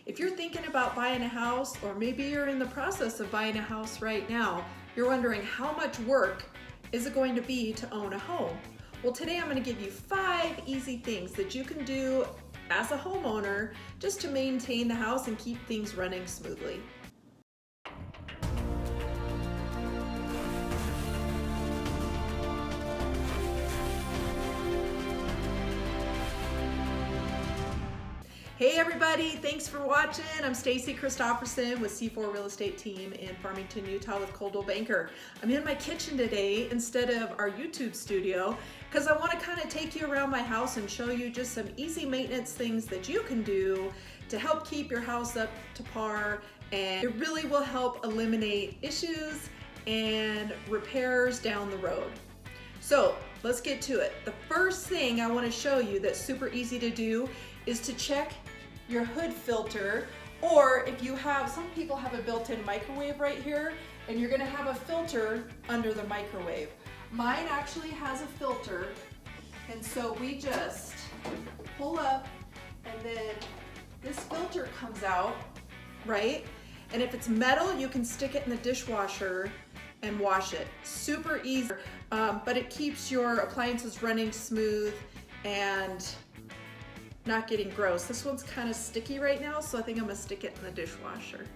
If you're thinking about buying a house, or maybe you're in the process of buying a house right now, you're wondering how much work is it going to be to own a home? Well, today I'm going to give you 5 easy things that you can do as a homeowner just to maintain the house and keep things running smoothly. Hey everybody, thanks for watching. I'm Stacey Christopherson with C4 Real Estate Team in Farmington, Utah with Coldwell Banker. I'm in my kitchen today instead of our YouTube studio because I want to kind of take you around my house and show you just some easy maintenance things that you can do to help keep your house up to par, and it really will help eliminate issues and repairs down the road. So let's get to it. The first thing I want to show you that's super easy to do is to check your hood filter, or if you have, some people have a built-in microwave right here, and you're gonna have a filter under the microwave. Mine actually has a filter, and so we just pull up, and then this filter comes out, right? And if it's metal, you can stick it in the dishwasher and wash it. Super easy, but it keeps your appliances running smooth and not getting gross. This one's kind of sticky right now, so I think I'm gonna stick it in the dishwasher.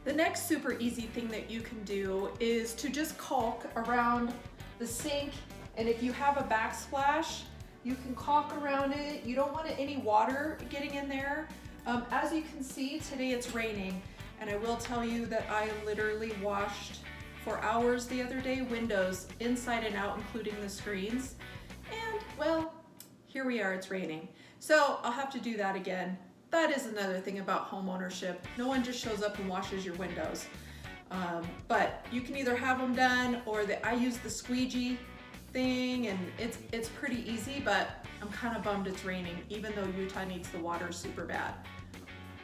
The next super easy thing that you can do is to just caulk around the sink, and if you have a backsplash, you can caulk around it. You don't want any water getting in there. As you can see, today it's raining, and I will tell you that I literally washed for hours the other day, windows inside and out, including the screens, and well, here we are, it's raining. So I'll have to do that again. That is another thing about home ownership. No one just shows up and washes your windows. But you can either have them done, or I use the squeegee thing, and it's pretty easy, but I'm kind of bummed it's raining, even though Utah needs the water super bad.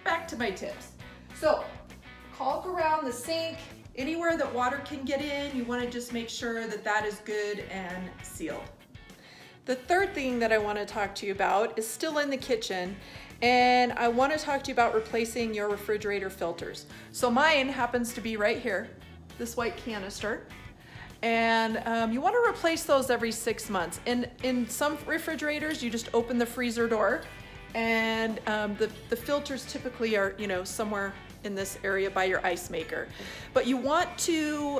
Back to my tips. So caulk around the sink. Anywhere that water can get in, you want to just make sure that that is good and sealed. The third thing that I want to talk to you about is still in the kitchen, and I want to talk to you about replacing your refrigerator filters. So mine happens to be right here, this white canister, and you want to replace those every 6 months. In some refrigerators, you just open the freezer door, and the filters typically are, somewhere in this area by your ice maker. But you want to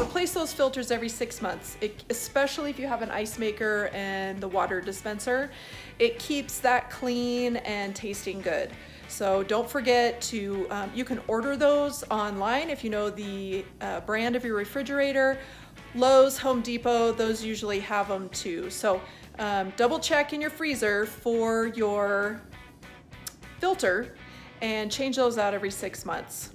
replace those filters every 6 months, especially if you have an ice maker and the water dispenser. It keeps that clean and tasting good. So don't forget to, you can order those online if you know the brand of your refrigerator. Lowe's, Home Depot, those usually have them too. So double check in your freezer for your filter and change those out every 6 months.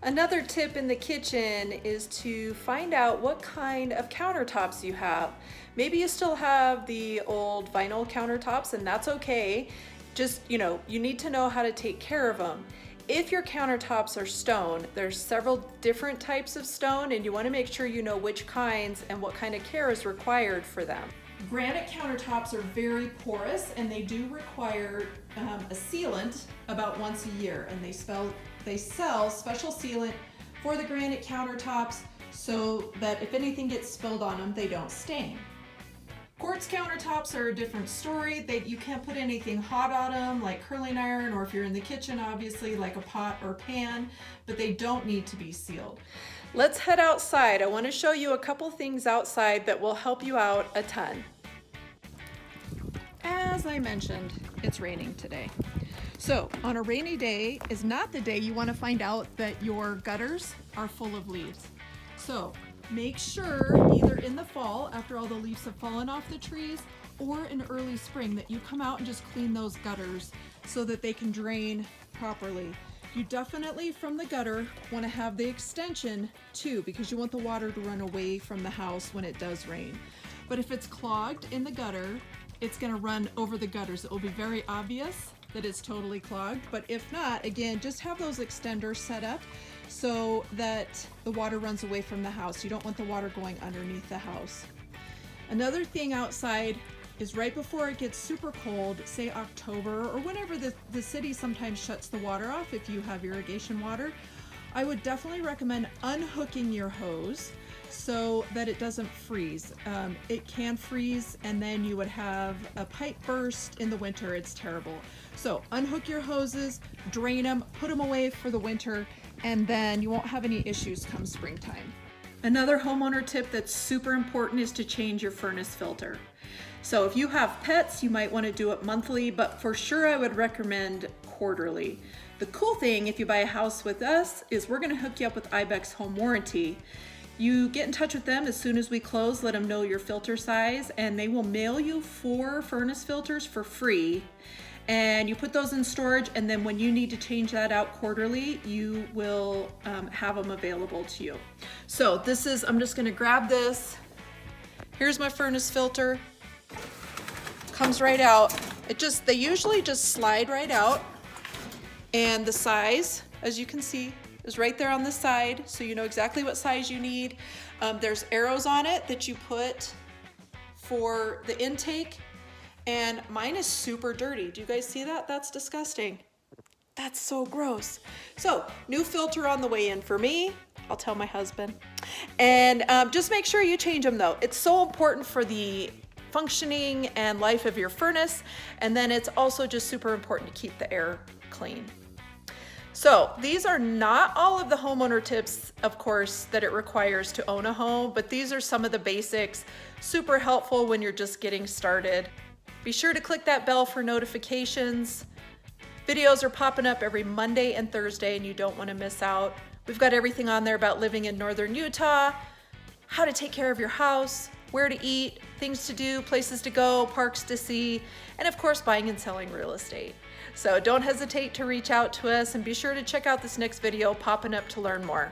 Another tip in the kitchen is to find out what kind of countertops you have. Maybe you still have the old vinyl countertops, and that's okay. Just, you need to know how to take care of them. If your countertops are stone, there's several different types of stone, and you want to make sure you know which kinds and what kind of care is required for them. Granite countertops are very porous, and they do require a sealant about once a year, and they sell special sealant for the granite countertops so that if anything gets spilled on them, they don't stain. Quartz countertops are a different story. You can't put anything hot on them, like curling iron, or if you're in the kitchen, obviously, like a pot or pan, but they don't need to be sealed. Let's head outside. I want to show you a couple things outside that will help you out a ton. As I mentioned, it's raining today. So on a rainy day is not the day you want to find out that your gutters are full of leaves. So make sure either in the fall, after all the leaves have fallen off the trees, or in early spring, that you come out and just clean those gutters so that they can drain properly. You definitely, from the gutter, want to have the extension too, because you want the water to run away from the house when it does rain. But if it's clogged in the gutter, it's going to run over the gutters. It will be very obvious that it's totally clogged, but if not, again, just have those extenders set up so that the water runs away from the house. You don't want the water going underneath the house. Another thing outside is right before it gets super cold, say October, or whenever the city sometimes shuts the water off if you have irrigation water, I would definitely recommend unhooking your hose so that it doesn't freeze. It can freeze and then you would have a pipe burst in the winter. It's terrible. So unhook your hoses, drain them, put them away for the winter, and then you won't have any issues come springtime. Another homeowner tip that's super important is to change your furnace filter. So if you have pets, you might want to do it monthly, but for sure I would recommend quarterly. The cool thing, if you buy a house with us, is we're going to hook you up with IBEX Home Warranty. You get in touch with them as soon as we close, let them know your filter size, and they will mail you 4 furnace filters for free. And you put those in storage, and then when you need to change that out quarterly, you will have them available to you. So I'm just gonna grab this. Here's my furnace filter. Comes right out. They usually just slide right out. And the size, as you can see, is right there on the side, so you know exactly what size you need. There's arrows on it that you put for the intake. And mine is super dirty. Do you guys see that? That's disgusting. That's so gross. So, new filter on the way in for me. I'll tell my husband. And just make sure you change them though. It's so important for the functioning and life of your furnace. And then it's also just super important to keep the air clean. So these are not all of the homeowner tips, of course, that it requires to own a home, but these are some of the basics, super helpful when you're just getting started. Be sure to click that bell for notifications. Videos are popping up every Monday and Thursday, and you don't want to miss out. We've got everything on there about living in northern Utah, how to take care of your house, where to eat, things to do, places to go, parks to see, and of course, buying and selling real estate. So don't hesitate to reach out to us, and be sure to check out this next video popping up to learn more.